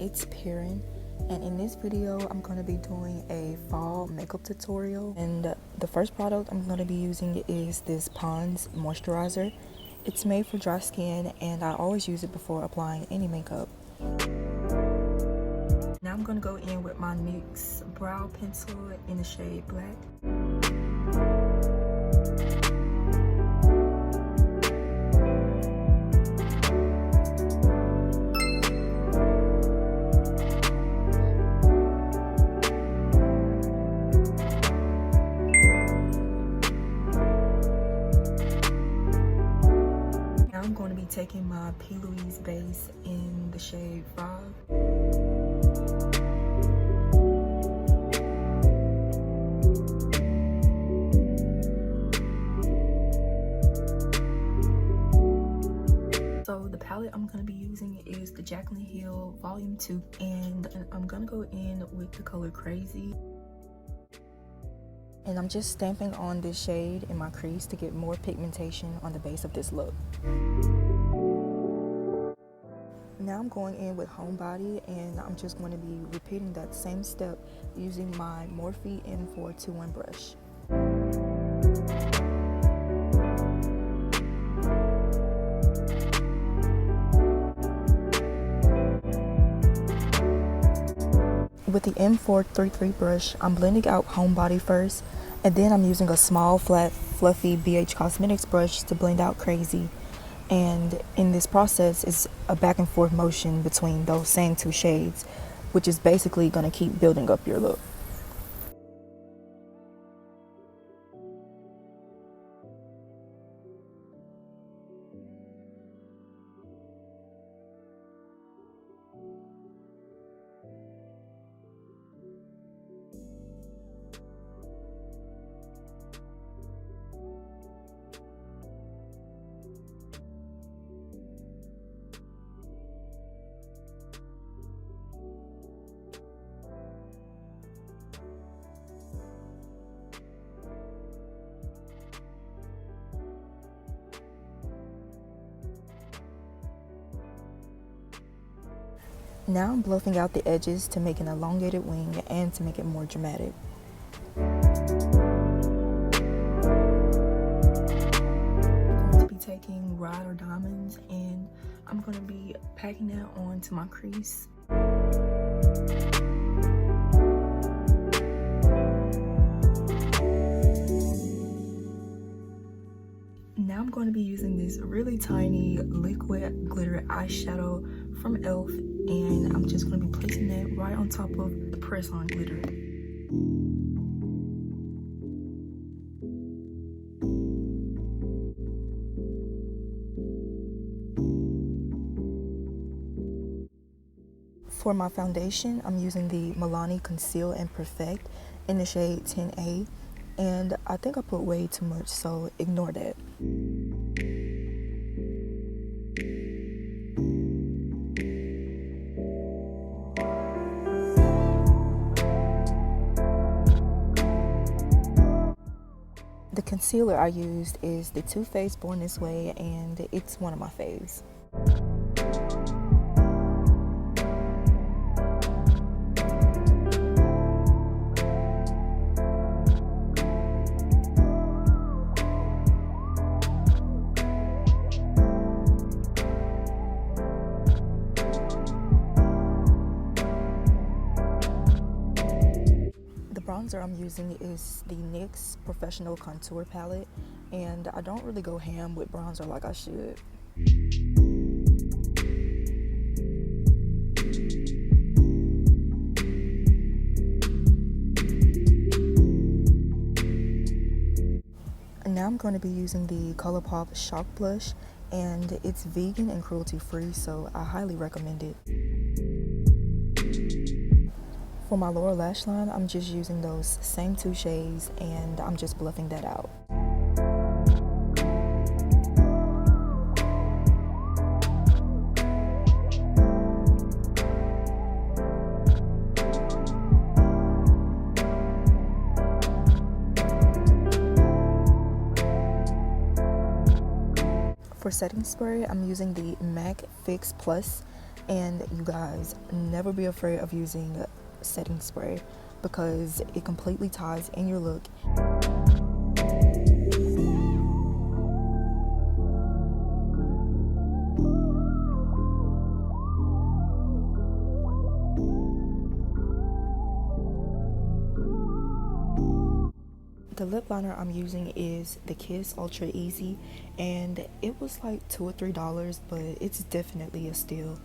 it's Peryn, and in this video I'm going to be doing a fall makeup tutorial. And the first product I'm going to be using is this Pond's moisturizer. It's made for dry skin and I always use it before applying any makeup. Now I'm going to go in with my NYX brow pencil in the shade Black. I'm going to be taking my P. Louise base in the shade Frog. So the palette I'm going to be using is the Jaclyn Hill Volume 2, and I'm going to go in with the color Crazy. And I'm just stamping on this shade in my crease to get more pigmentation on the base of this look. Now I'm going in with Homebody, and I'm just going to be repeating that same step using my Morphe M421 brush. With the M433 brush, I'm blending out Homebody first, and then I'm using a small, flat, fluffy BH Cosmetics brush to blend out Crazy. And in this process, it's a back and forth motion between those same two shades, which is basically going to keep building up your look. Now I'm bluffing out the edges to make an elongated wing and to make it more dramatic. I'm going to be taking Ride or Diamonds, and I'm going to be packing that onto my crease. Now I'm going to be using this really tiny liquid glitter eyeshadow from e.l.f. and I'm just going to be placing that right on top of the press-on glitter. For my foundation, I'm using the Milani Conceal and Perfect in the shade 10A, and I think I put way too much, so ignore that. The concealer I used is the Too Faced Born This Way, and it's one of my faves. The bronzer I'm using is the NYX Professional Contour Palette, and I don't really go ham with bronzer like I should. And now I'm going to be using the ColourPop Shock Blush, and it's vegan and cruelty free, so I highly recommend it. For my lower lash line, I'm just using those same two shades, and I'm just bluffing that out. For setting spray, I'm using the MAC Fix Plus, And you guys, never be afraid of using setting spray because it completely ties in your look. The lip liner I'm using is the Kiss Ultra Easy, and it was like $2 or $3, but it's definitely a steal.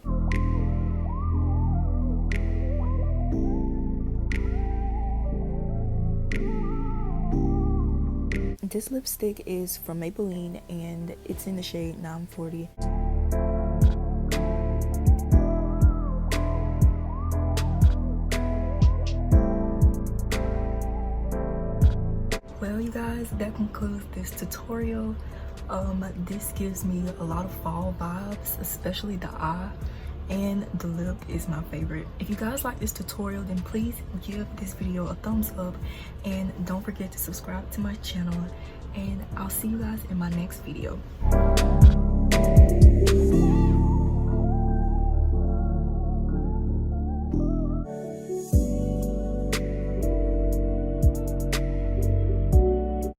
This lipstick is from Maybelline and it's in the shade 940. Well, you guys, that concludes this tutorial. This gives me a lot of fall vibes, especially the eye, and the lip is my favorite. If you guys like this tutorial, then please give this video a thumbs up and don't forget to subscribe to my channel, and I'll see you guys in my next video.